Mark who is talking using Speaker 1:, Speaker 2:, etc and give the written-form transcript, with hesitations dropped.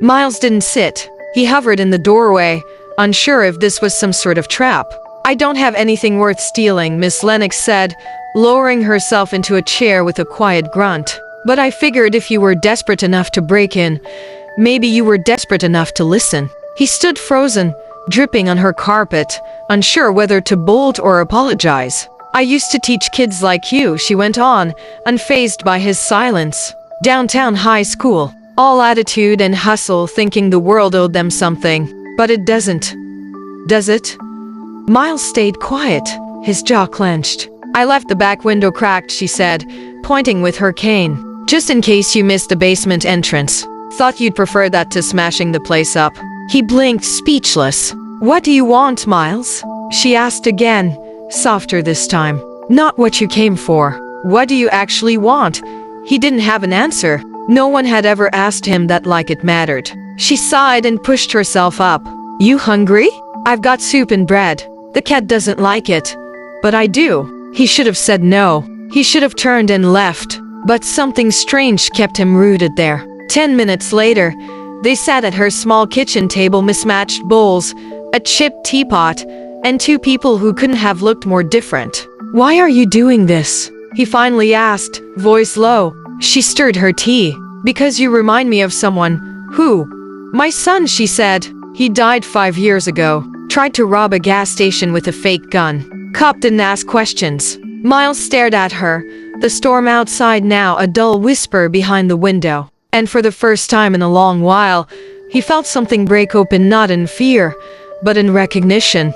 Speaker 1: Miles didn't sit. He hovered in the doorway, unsure if this was some sort of trap. "I don't have anything worth stealing," Miss Lennox said, lowering herself into a chair with a quiet grunt. "But I figured if you were desperate enough to break in, maybe you were desperate enough to listen." He stood frozen, dripping on her carpet, unsure whether to bolt or apologize. "I used to teach kids like you," she went on, unfazed by his silence. "Downtown high school. All attitude and hustle, thinking the world owed them something. But it doesn't. Does it?" Miles stayed quiet, his jaw clenched. "I left the back window cracked," she said, pointing with her cane. "Just in case you missed the basement entrance. Thought you'd prefer that to smashing the place up." He blinked, speechless. "What do you want, Miles?" she asked again, softer this time. "Not what you came for. What do you actually want?" He didn't have an answer. No one had ever asked him that like it mattered. She sighed and pushed herself up. "You hungry? I've got soup and bread. The cat doesn't like it. But I do." He should have said no. He should have turned and left. But something strange kept him rooted there. 10 minutes later, they sat at her small kitchen table, mismatched bowls, a chipped teapot, and two people who couldn't have looked more different. "Why are you doing this?" he finally asked, voice low. She stirred her tea. "Because you remind me of someone." "Who?" "My son," she said. "He died 5 years ago. Tried to rob a gas station with a fake gun. Cop didn't ask questions." Miles stared at her, the storm outside now a dull whisper behind the window. And for the first time in a long while, he felt something break open, not in fear, but in recognition.